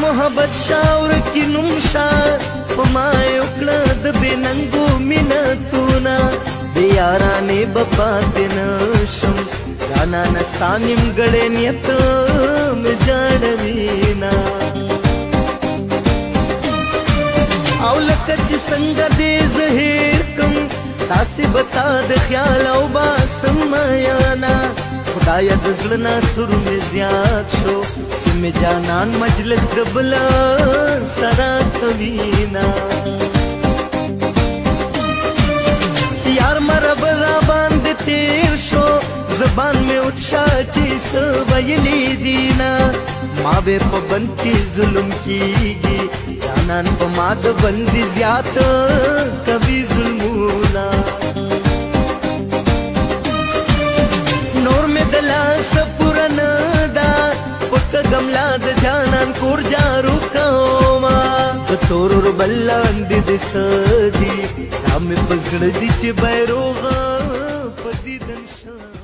محبت شاور کی نمشا پما یوکړه د بننګو مینتونه د یارانې بپات نشم جانا نستانیم ګړې نیت مې جاړوینا او لکه چې څنګه دې زهیر کم تاسې بتا د خیال او باسم میانا خدایا د زړه نه سر مې زیات شو چې مې جانان مجلس د بل سره کوینا یار مرب را باندې تیر شو زبان مې اوچا چې څه ویلي دینا ما به په بند کې ظلم کیږي جانان په ما د بندي زیات کوي ظلمونه نور مې د لاس پوره نه ده پټ ګملا د جانان کور جارو کوما د تور بلاندې د سدي دا مې په زړه دي چې بیروغه په دیدن شه